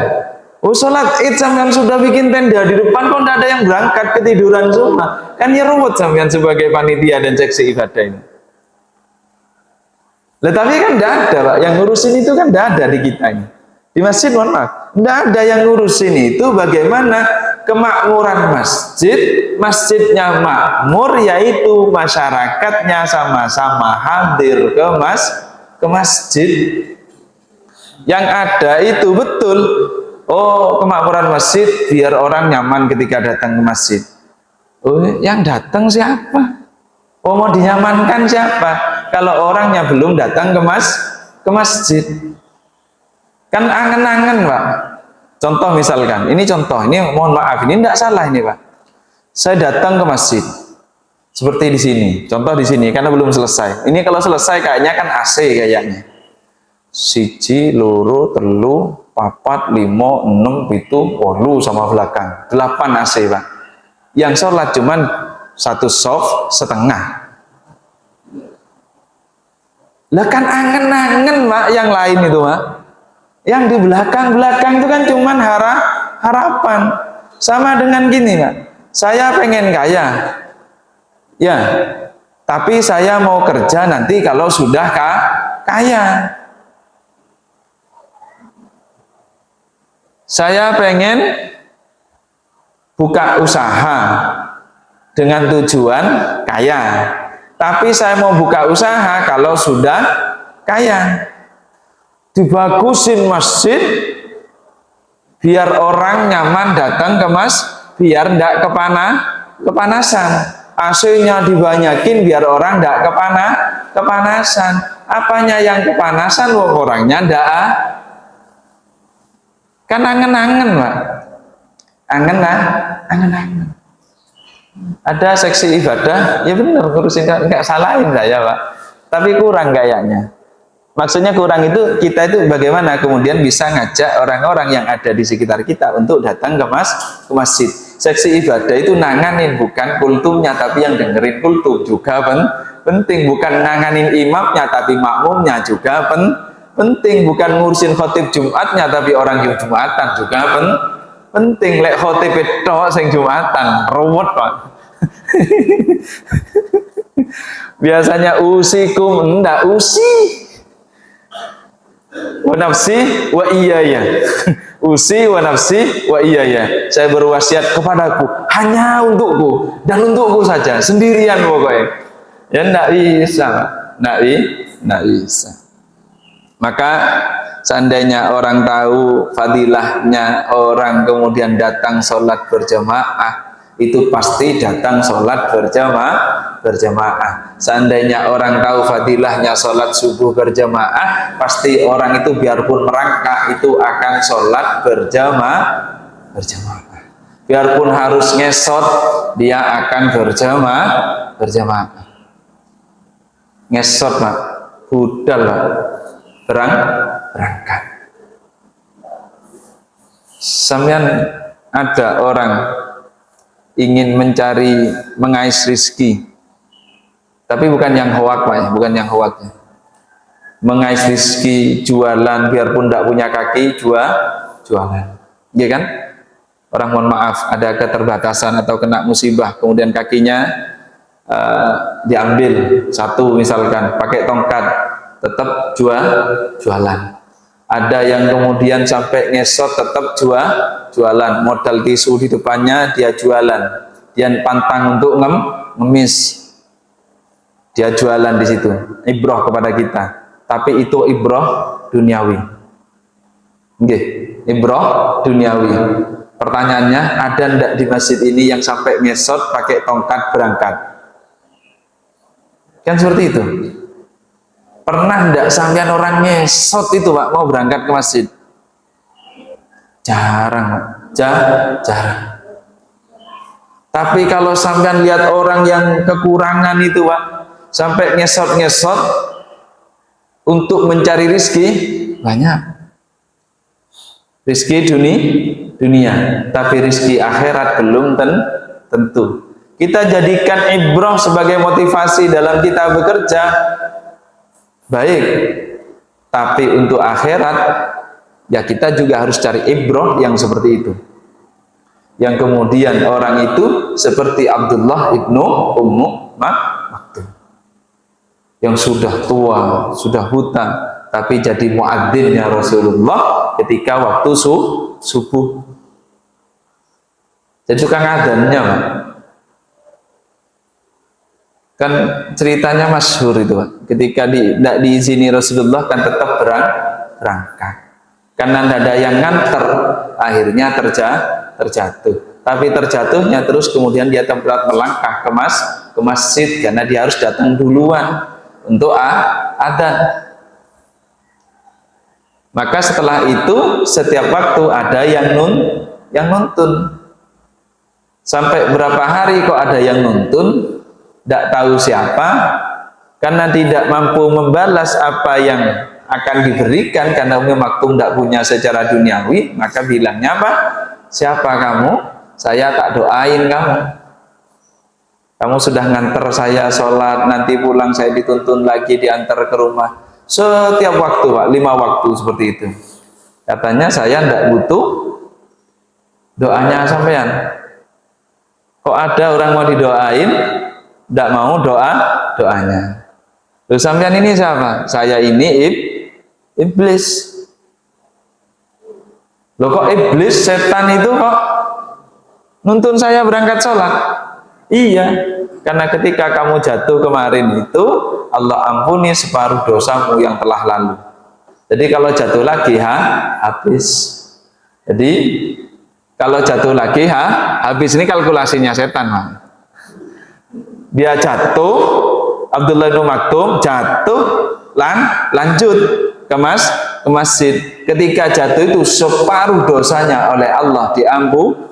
Oh, sholat Id sampean sudah bikin tenda di depan, kok ndak ada yang berangkat, ketiduran semua, kan ya ruwet sampean sebagai panitia dan seksi ibadah ini. Lah tapi kan ndak ada Pak, yang ngurusin itu kan ndak ada di kita ini. Di masjid, mohon maaf, tidak ada yang ngurusin itu bagaimana kemakmuran masjid, masjidnya makmur, yaitu masyarakatnya sama-sama hadir ke masjid. Yang ada itu betul, oh kemakmuran masjid biar orang nyaman ketika datang ke masjid. Oh, yang datang siapa? Oh, mau dinyamankan siapa? Kalau orangnya belum datang ke masjid. Kan angen-angen Pak. Contoh misalkan, ini contoh, ini mohon maaf, ini tidak salah ini Pak. Saya datang ke masjid, seperti di sini, contoh di sini, karena belum selesai. Ini kalau selesai kayaknya kan AC kayaknya. 1, 2, 3, 4, 5, 6, 7, 8 sama belakang. 8 AC Pak. Yang sholat cuman 1 soft setengah. Lah kan angen-angen Pak yang lain itu Pak. Yang di belakang-belakang itu kan cuman harapan. Sama dengan gini Pak, saya pengen kaya ya, tapi saya mau kerja nanti kalau sudah kaya. Saya pengen buka usaha dengan tujuan kaya, tapi saya mau buka usaha kalau sudah kaya. Dibagusin masjid biar orang nyaman datang ke biar ndak kepanasan. AC-nya dibanyakin biar orang ndak kepanasan. Apanya yang kepanasan, orangnya ndak. Kan angen-angen Pak. Angen-angen. Ada seksi ibadah, ya benar ngurusin, nggak salahin saya Pak. Tapi kurang kayaknya. Maksudnya kurang itu, kita itu bagaimana kemudian bisa ngajak orang-orang yang ada di sekitar kita untuk datang ke masjid. Seksi ibadah itu nanganin bukan kultumnya, tapi yang dengerin kultum juga penting. Bukan nanganin imamnya, tapi makmumnya juga penting. Bukan ngurusin khotib Jumatnya, tapi orang yang Jumatan juga penting. Lek khotib itu sing Jumatan ruwet Pak. Biasanya usikum, ndak usi. Wa nafsi wa iyaya. Usi wa nafsi wa iyaya. Saya berwasiat kepadaku, hanya untukku dan untukku saja, sendirian pokoknya. Ya enggak bisa, enggak bisa. Maka seandainya orang tahu fadilahnya orang kemudian datang sholat berjamaah, itu pasti datang sholat berjamaah. Seandainya orang tahu fadilahnya sholat subuh berjamaah, pasti orang itu biarpun merangkak itu akan sholat berjamaah. Biarpun harus ngesot, dia akan berjamaah. Ngesot Pak, budal Pak, berangkat. Sampean ada orang ingin mencari mengais rizki, tapi bukan yang hoak Pak ya, bukan yang hoak ya. Mengais rizki, jualan, biarpun tidak punya kaki, jualan, ya kan? Orang mohon maaf, ada keterbatasan atau kena musibah, kemudian kakinya diambil satu misalkan, pakai tongkat, tetap jualan. Ada yang kemudian sampai ngesot tetap jualan, modal tisu di depannya dia jualan, dia pantang untuk ngemis, dia jualan di situ. Ibrah kepada kita, tapi itu ibrah duniawi. Nggih, ibrah duniawi. Pertanyaannya, ada ndak di masjid ini yang sampai ngesot pakai tongkat berangkat? Kan seperti itu. Pernah ndak sampean orang ngesot itu Pak mau berangkat ke masjid? Jarang Pak, jarang. Tapi kalau sampean lihat orang yang kekurangan itu Pak, sampai ngesot-ngesot untuk mencari rizki, banyak. Rizki dunia, tapi rizki akhirat belum tentu. Kita jadikan ibrah sebagai motivasi dalam kita bekerja, baik, tapi untuk akhirat ya kita juga harus cari ibrah yang seperti itu, yang kemudian orang itu seperti Abdullah ibnu Ummu Maktum yang sudah tua, sudah buta, tapi jadi muadzinnya Rasulullah ketika waktu subuh. Jadi tukang adzannya Pak. Kan ceritanya masyhur itu Pak. Ketika tidak diizini Rasulullah kan tetap berangkat. Karena tidak ada yang nganter, akhirnya terjatuh. Tapi terjatuhnya terus kemudian dia tempat melangkah ke masjid karena dia harus datang duluan untuk adzan. Maka setelah itu setiap waktu ada yang nuntun. Sampai berapa hari kok ada yang nuntun, tidak tahu siapa, karena tidak mampu membalas apa yang akan diberikan, karena Ummu Maktum tidak punya secara duniawi, maka bilangnya apa? Siapa kamu? Saya tak doain kamu. Kamu sudah nganter saya sholat, nanti pulang saya dituntun lagi diantar ke rumah. Setiap waktu Pak, 5 waktu seperti itu. Katanya saya tidak butuh doanya sampean. Kok ada orang mau didoain, tidak mau doanya. Loh sampean ini siapa? Saya ini iblis. Loh kok iblis, setan itu kok nuntun saya berangkat sholat? Iya, karena ketika kamu jatuh kemarin itu Allah ampuni separuh dosamu yang telah lalu. Jadi kalau jatuh lagi habis. Jadi kalau jatuh lagi habis, ini kalkulasinya setan Pak. Dia jatuh, Abdullah bin Maktum jatuh, lanjut ke masjid. Ketika jatuh itu separuh dosanya oleh Allah diampuni.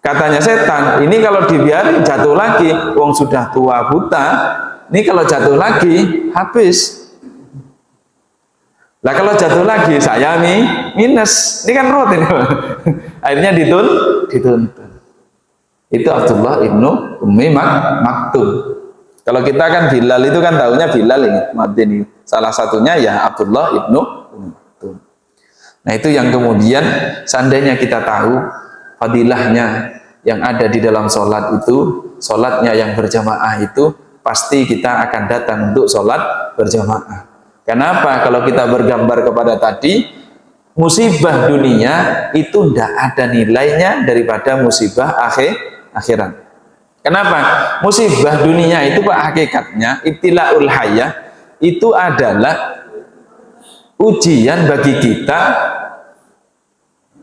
Katanya setan, ini kalau dibiarin jatuh lagi, wong sudah tua buta, ini kalau jatuh lagi habis. Lah kalau jatuh lagi saya minus, ini kan rutin. Akhirnya dituntun. Itu Abdullah ibnu Ummi Maktum. Kalau kita kan Bilal itu kan tahunya Bilal ini, Madin. Salah satunya ya Abdullah ibnu Ummi Maktum. Nah itu yang kemudian seandainya kita tahu fadilahnya yang ada di dalam sholat itu, sholatnya yang berjamaah itu, pasti kita akan datang untuk sholat berjamaah. Kenapa? Kalau kita bergambar kepada tadi, musibah dunia itu tidak ada nilainya daripada musibah akhirat. Kenapa? Musibah dunia itu Pak hakikatnya ibtilaul hayah itu adalah ujian bagi kita,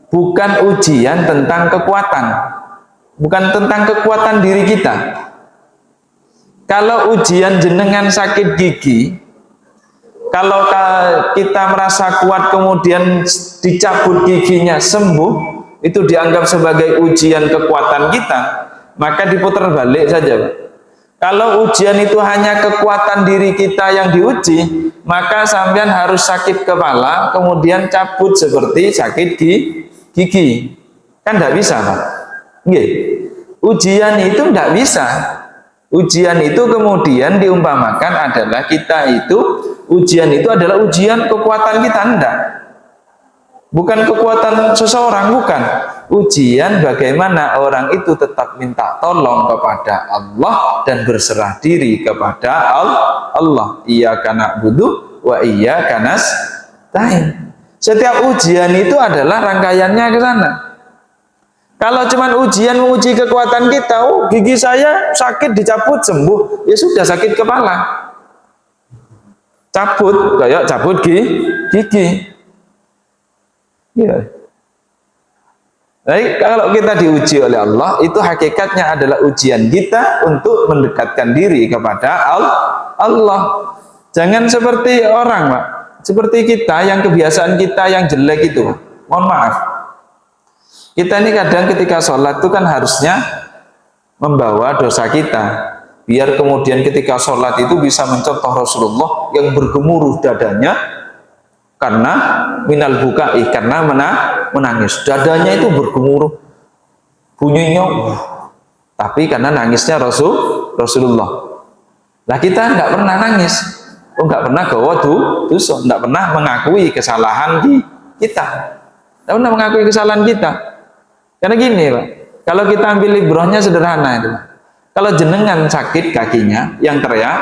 bukan ujian tentang kekuatan, bukan tentang kekuatan diri kita. Kalau ujian jenengan sakit gigi, kalau kita merasa kuat kemudian dicabut giginya sembuh, itu dianggap sebagai ujian kekuatan kita, maka diputar balik saja Pak. Kalau ujian itu hanya kekuatan diri kita yang diuji, maka sampean harus sakit kepala kemudian cabut seperti sakit gigi. Kan tidak bisa Pak. Nggih. Ujian itu tidak bisa. Ujian itu kemudian diumpamakan adalah kita itu, ujian itu adalah ujian kekuatan kita, enggak. Bukan kekuatan seseorang, bukan. Ujian bagaimana orang itu tetap minta tolong kepada Allah dan berserah diri kepada Allah. Iyyaka na'budu wa iyyaka nasta'in. Setiap ujian itu adalah rangkaiannya ke sana. Kalau cuman ujian menguji kekuatan kita, oh gigi saya sakit dicabut sembuh, ya sudah sakit kepala. Cabut, kayak cabut gigi. Ya. Baik, kalau kita diuji oleh Allah, itu hakikatnya adalah ujian kita untuk mendekatkan diri kepada Allah. Jangan seperti orang, Pak. Seperti kita yang kebiasaan kita yang jelek itu. Mohon maaf. Kita ini kadang ketika sholat itu kan harusnya membawa dosa kita. Biar kemudian ketika sholat itu bisa mencontoh Rasulullah yang bergemuruh dadanya karena minal bukai, karena menangis. Dadanya itu bergemuruh, bunyinya, tapi karena nangisnya Rasulullah. Lah kita nggak pernah nangis, nggak pernah gawa dosa, nggak pernah mengakui kesalahan kita, nggak pernah mengakui kesalahan kita. Karena gini, Pak, kalau kita ambil ibrohnya sederhana itu, kalau jenengan sakit kakinya, yang teriak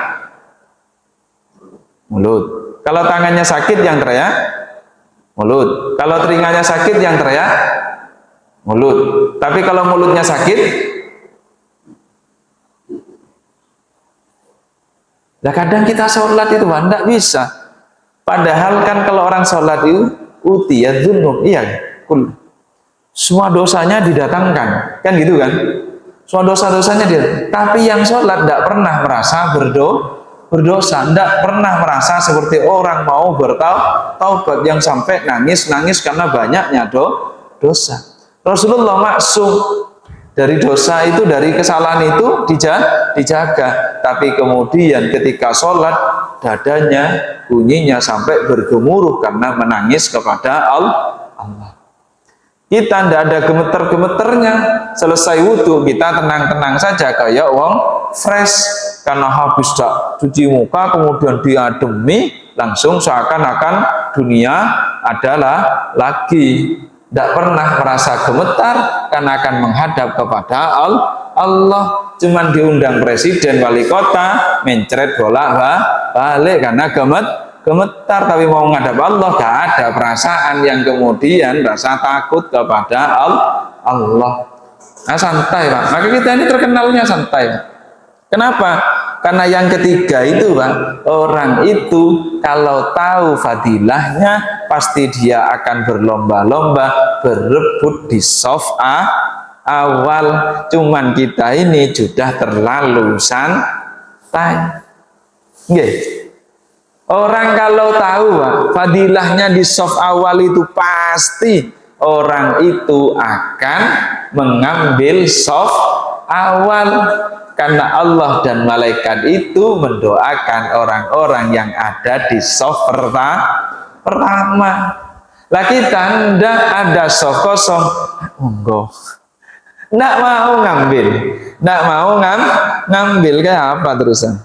mulut. Kalau tangannya sakit, yang teriak mulut. Kalau telinganya sakit, yang teriak mulut. Tapi kalau mulutnya sakit, nah kadang kita sholat itu tidak bisa. Padahal kan kalau orang sholat itu utiyat dzunub, iya, semua dosanya didatangkan, kan gitu kan? Semua dosa-dosanya dia. Tapi yang sholat tidak pernah merasa berdosa, tidak pernah merasa seperti orang mau bertaubat yang sampai nangis karena banyaknya dosa. Rasulullah maksum dari dosa itu, dari kesalahan itu dijaga. Tapi kemudian ketika sholat, dadanya bunyinya sampai bergemuruh karena menangis kepada Allah. Kita tidak ada gemeter-gemeternya. Selesai wudhu kita tenang-tenang saja kayak wong fresh, karena habis cuci muka kemudian diademi langsung seakan-akan dunia adalah lagi. Tidak pernah merasa gemetar karena akan menghadap kepada Allah. Cuman diundang presiden, wali kota, mencret bolak-balik karena gemetar, tapi mau menghadap Allah gak ada perasaan yang kemudian rasa takut kepada Allah. Nah, santai, Pak. Maka kita ini terkenalnya santai, Pak. Kenapa? Karena yang ketiga itu, Pak, orang itu kalau tahu fadilahnya pasti dia akan berlomba-lomba berebut di soft awal. Cuman kita ini sudah terlalu santai. Nggih. Orang kalau tahu, Pak, fadilahnya di soft awal itu pasti orang itu akan mengambil soft awal, karena Allah dan malaikat itu mendoakan orang-orang yang ada di soft pertama. Lah kita ndak ada soft kosong, monggo, ndak mau ngambil kayak apa terusan?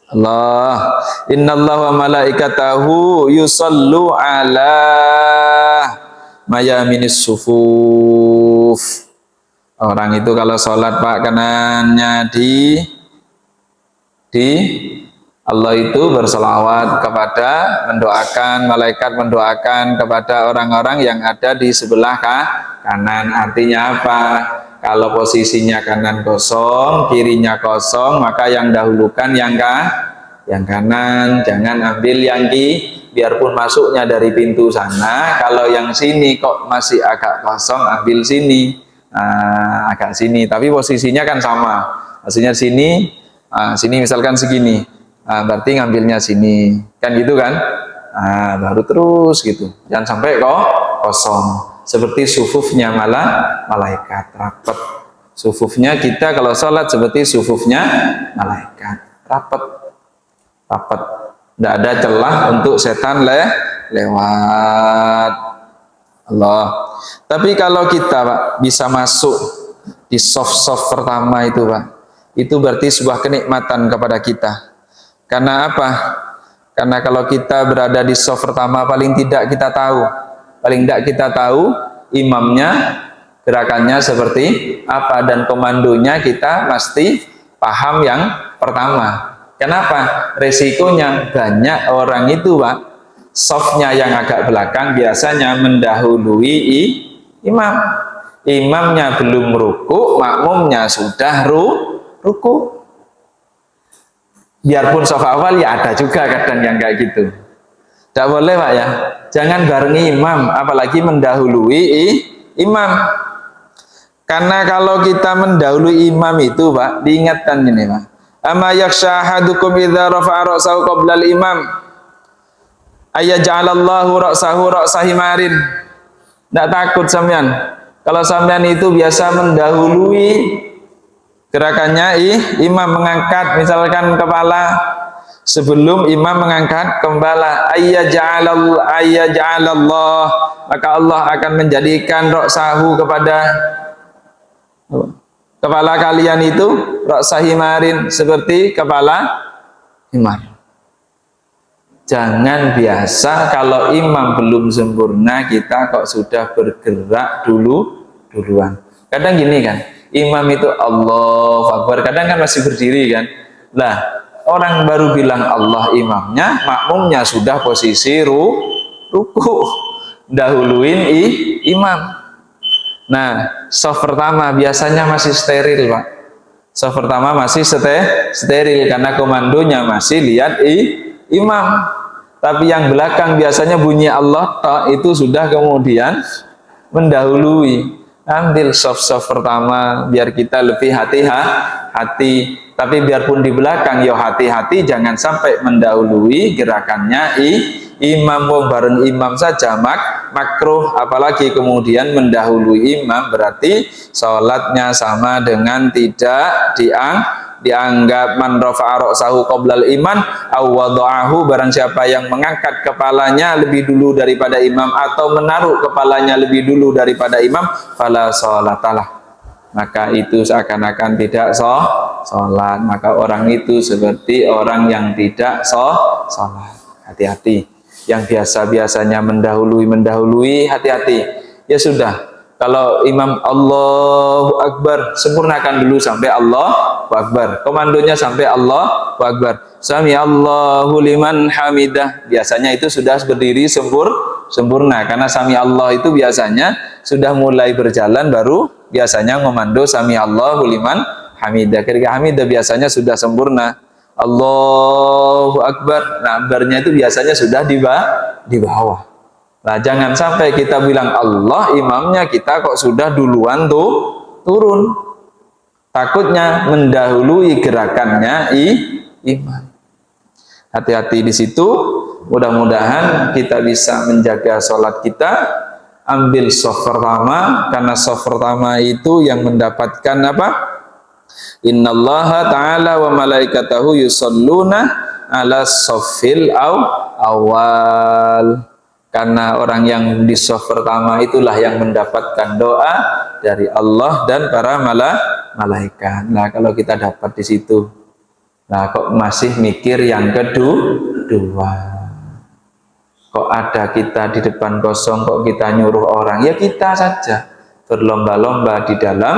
Allah, innallaha wa malaikatahu yusallu ala mayaminis sufuf. Orang itu kalau sholat, Pak, kanannya di Allah itu berselawat kepada, mendoakan, malaikat mendoakan kepada orang-orang yang ada di sebelah kanan. Artinya apa? Kalau posisinya kanan kosong, kirinya kosong, maka yang dahulukan yang kanan, jangan ambil yang kiri. Biarpun masuknya dari pintu sana, kalau yang sini kok masih agak kosong, ambil sini, agak sini. Tapi posisinya kan sama, maksudnya sini, sini misalkan segini, berarti ngambilnya sini, kan gitu kan? Baru terus gitu, jangan sampai kok kosong. Seperti sufufnya malaikat, rapat. Sufufnya kita kalau sholat seperti sufufnya malaikat, rapat. Tidak ada celah untuk setan lewat. Allah. Tapi kalau kita, Pak, bisa masuk di soft pertama itu, Pak, itu berarti sebuah kenikmatan kepada kita. Karena apa? Karena kalau kita berada di soft pertama, paling tidak kita tahu imamnya gerakannya seperti apa, dan komandonya kita pasti paham yang pertama. Kenapa? Resikonya banyak orang itu Pak, softnya yang agak belakang biasanya mendahului imam. Imamnya belum ruku, makmumnya sudah ruku. Biarpun soft awal ya ada juga kadang yang kayak gitu. Tidak boleh Pak ya. Jangan barengi imam, apalagi mendahului imam. Karena kalau kita mendahului imam itu Pak, diingatkan ini Pak. Ama yakhsha ahadukum idza rafa'a ra'sahu qabla al-imam ayaj'alallahu ra'sahu ra'sa himarin. Tidak takut sampean kalau sampean itu biasa mendahului gerakannya imam mengangkat misalkan kepala sebelum imam mengangkat kepala, ayaj'alallah, maka Allah akan menjadikan ra'sahu kepada kepala kalian itu ra'sa himarin, seperti kepala himar. Jangan biasa kalau imam belum sempurna kita kok sudah bergerak duluan. Kadang gini kan, imam itu Allahu Akbar, kadang kan masih berdiri kan. Lah, orang baru bilang Allah imamnya, makmumnya sudah posisi ruku. Dahuluin imam. Nah, soft pertama biasanya masih steril Pak. Soft pertama masih steril karena komandonya masih lihat imam. Tapi yang belakang biasanya bunyi Allah itu sudah kemudian mendahului. Ambil soft-soft pertama biar kita lebih hati-hati. Tapi biarpun di belakang ya hati-hati, jangan sampai mendahului gerakannya imam. Bareng imam saja makruh, apalagi kemudian mendahului imam, berarti sholatnya sama dengan tidak dianggap. Man rafa'a ra'sahu qoblal iman aw wada'ahu, barang siapa yang mengangkat kepalanya lebih dulu daripada imam atau menaruh kepalanya lebih dulu daripada imam, fala sholatalah, maka itu seakan-akan tidak sholat. Maka orang itu seperti orang yang tidak sholat. Hati-hati. Yang biasa-biasanya mendahului, hati-hati. Ya sudah, kalau imam Allahu Akbar, sempurnakan dulu sampai Allahu Akbar. Komandonya sampai Allahu Akbar. Sami Allahu liman hamidah. Biasanya itu sudah berdiri sempurna. Karena sami Allah itu biasanya sudah mulai berjalan baru biasanya komando sami Allahu liman hamidah. Ketika hamidah biasanya sudah sempurna. Allahu Akbar. Nah, akbarnya itu biasanya sudah di bawah. Nah, jangan sampai kita bilang Allah imamnya, kita kok sudah duluan turun. Takutnya mendahului gerakannya imam. Hati-hati di situ. Mudah-mudahan kita bisa menjaga sholat kita. Ambil soft pertama, karena soft pertama itu yang mendapatkan apa? Innallaha ta'ala wa malaikatahu yusalluna ala soffil awal. Karena orang yang di soft pertama itulah yang mendapatkan doa dari Allah dan para malaikat. Nah, kalau kita dapat di situ, nah kok masih mikir yang kedua? Kok ada kita di depan kosong, kok kita nyuruh orang? Ya kita saja berlomba-lomba di dalam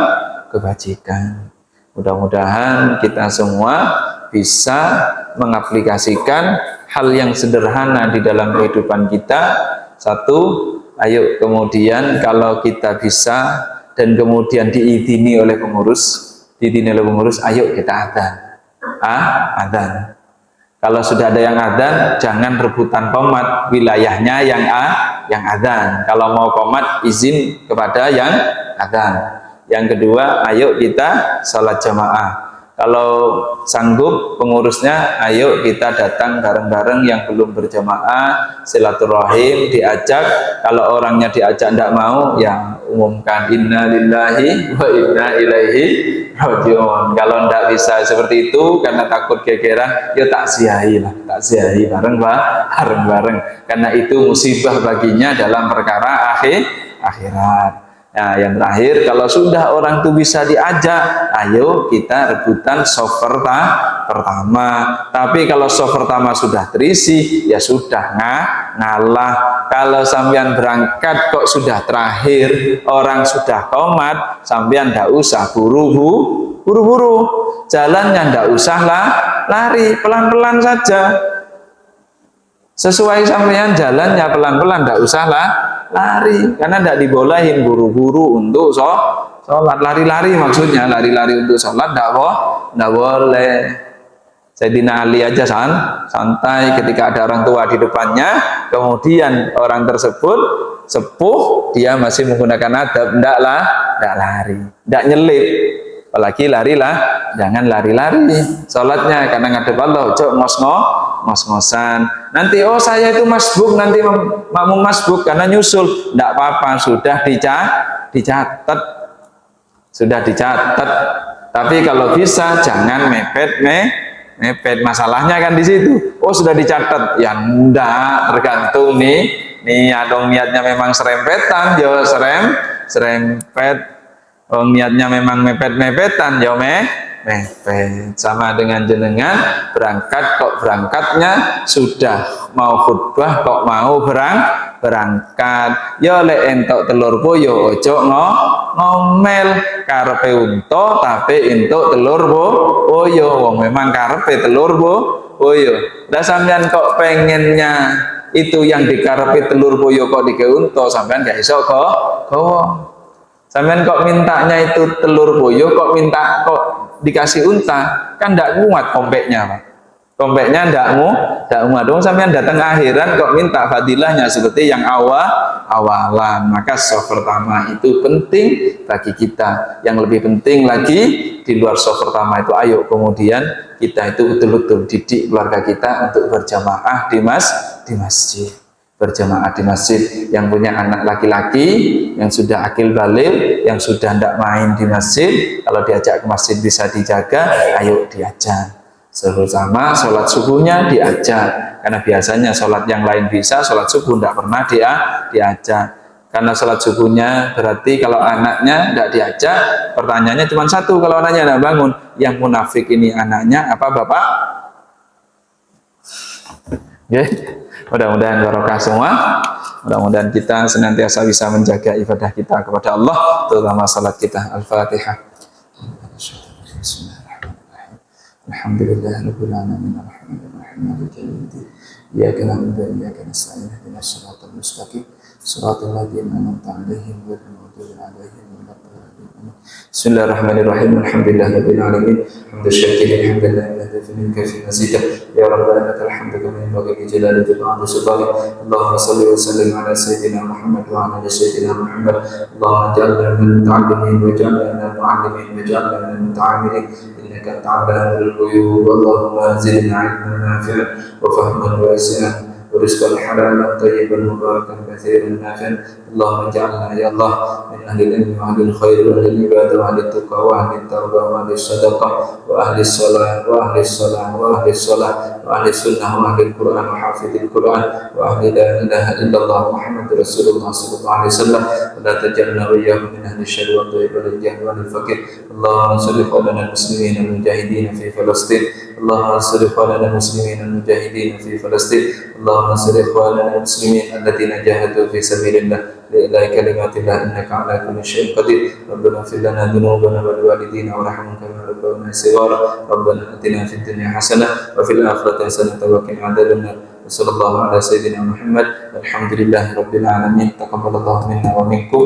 kebajikan. Mudah-mudahan kita semua bisa mengaplikasikan hal yang sederhana di dalam kehidupan kita. Satu, ayo kemudian kalau kita bisa dan kemudian diizini oleh pengurus, ayo kita adzan. Adzan. Kalau sudah ada yang adzan, jangan rebutan qomat, wilayahnya yang adzan. Kalau mau qomat, izin kepada yang adzan. Yang kedua, ayo kita sholat jamaah. Kalau sanggup pengurusnya, ayo kita datang bareng-bareng yang belum berjamaah, silaturahim, diajak. Kalau orangnya diajak tidak mau, ya umumkan inna lillahi wa inna ilaihi rajiun. Kalau tidak bisa seperti itu karena takut gegeran, ya takziahi lah, takziahi bareng-bareng. Karena itu musibah baginya dalam perkara akhirat. Nah, yang terakhir, kalau sudah orang itu bisa diajak, ayo kita rebutan soft pertama. Tapi kalau soft pertama sudah terisi, ya sudah ngalah. Kalau sampean berangkat kok sudah terakhir, orang sudah qomat, sampean tidak usah buru-buru. Jalannya tidak usahlah lari, pelan-pelan saja. Sesuai sampean jalannya pelan-pelan, tidak usahlah lari, karena tidak dibolehin buru-buru untuk sholat. Lari-lari maksudnya, lari-lari untuk sholat tidak boleh. Sayyidina Ali aja santai ketika ada orang tua di depannya, kemudian orang tersebut sepuh, dia masih menggunakan adab, tidak lari, tidak nyelip, apalagi larilah, jangan lari-lari sholatnya, karena ngadep Allah, cok ngos-ngosan. Nanti saya itu masbuk, nanti makmum masbuk karena nyusul, tidak apa-apa, sudah dicatat, tapi kalau bisa jangan mepet. Masalahnya kan di situ. Sudah dicatat, ya enggak, tergantung niatnya memang serempetan, yo serempet. Niatnya memang mepet-mepetan, yo mepet. Sama dengan jenengan berangkatnya sudah mau khutbah kok mau berangkat. Yo lek entuk telur boyo ojo ngomel, karepe unta tapi entuk telur boyo. Wong memang karepe telur boyo. Lah sampean kok pengennya itu yang dikarepe telur boyo kok dike unta, sampean gak iso kok. Sampean kok mintanya itu telur boyo, kok dikasih unta, kan ndak kuat kompeknya, Pak. Kompeknya ndak muat dong. Sampean datang akhiran kok minta fadilahnya seperti yang awalan. Maka shaf pertama itu penting bagi kita. Yang lebih penting lagi di luar shaf pertama itu, ayo kemudian kita itu betul-betul didik keluarga kita untuk berjamaah di masjid. Berjamaah di masjid. Yang punya anak laki-laki yang sudah akil baligh, yang sudah tidak main di masjid, kalau diajak ke masjid bisa dijaga, ayo diajak. Terutama sholat subuhnya diajak, karena biasanya sholat yang lain bisa, sholat subuh tidak pernah diajak. Karena sholat subuhnya berarti kalau anaknya tidak diajak, pertanyaannya cuma satu, kalau anaknya tidak bangun, yang munafik ini anaknya apa Bapak? Mudah-mudahan barokah semua. Mudah-mudahan kita senantiasa bisa menjaga ibadah kita kepada Allah, terutama salat kita. Al-Fatihah. Alhamdulillahirabbil alamin arrahmanirrahim maliki yaumiddin. Iyyaka na'budu wa iyyaka nasta'in ihdinas siratal mustaqim siratal ladzina an'amta 'alaihim ghairil maghdubi 'alaihim waladdallin. Bismillahirrahmanirrahim. Alhamdulillahirabbil alamin. Hamdan syakirin hamdan lillahi fi kafin mazidah. Ya rabbana lakal hamdu kama yanbaghi li jalali wajhika wa sultanik. Allahumma shalli wa sallim ala sayyidina Muhammad wa ala ali sayyidina Muhammad. Allahumma ij'alna minal muta'allimin waj'alna minal mu'allimin waj'alna minal muta'amilin. إنك تعلم الغيوب. اللهم زدنا علما نافعا وفهما واسعا ورزقا حلالا طيبا مباركا كثيرا نافعا. اللهم اجعلنا يا الله من أهل العلم وأهل الخير وأهل العبادة وأهل التقى وأهل التوبة وأهل الصدقة وأهل الصلاة وأهل السنة وأهل القرآن وحافظ القرآن وأهل لا إله إلا الله محمد رسول الله صلى الله عليه وسلم. ولا تجعلنا وإياهم من أهل الشر والضيق والجهل والفقر. اللهم انصر إخواننا المسلمين المجاهدين في فلسطين. اللهم انصر إخواننا المسلمين المجاهدين في فلسطين. اللهم انصر إخواننا المسلمين الذين جاهدوا في سبيل الله لإعلاء كلمات الله إنك على كل شيء قدير. ربنا اغفر لنا ذنوبنا ولوالدينا وارحمهم كما ربونا صغارا. ربنا آتنا في الدنيا حسنة وفي الآخرة حسنة وقنا عذاب النار. وصلى الله على سيدنا محمد. الحمد لله رب العالمين. تقبل الله منا ومنكم.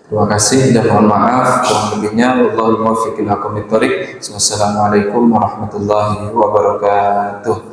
Terima kasih dan mohon maaf kurang lebihnya. Wallahul muwaffiq ila aqwamit thoriq. Wassalamualaikum warahmatullahi wabarakatuh.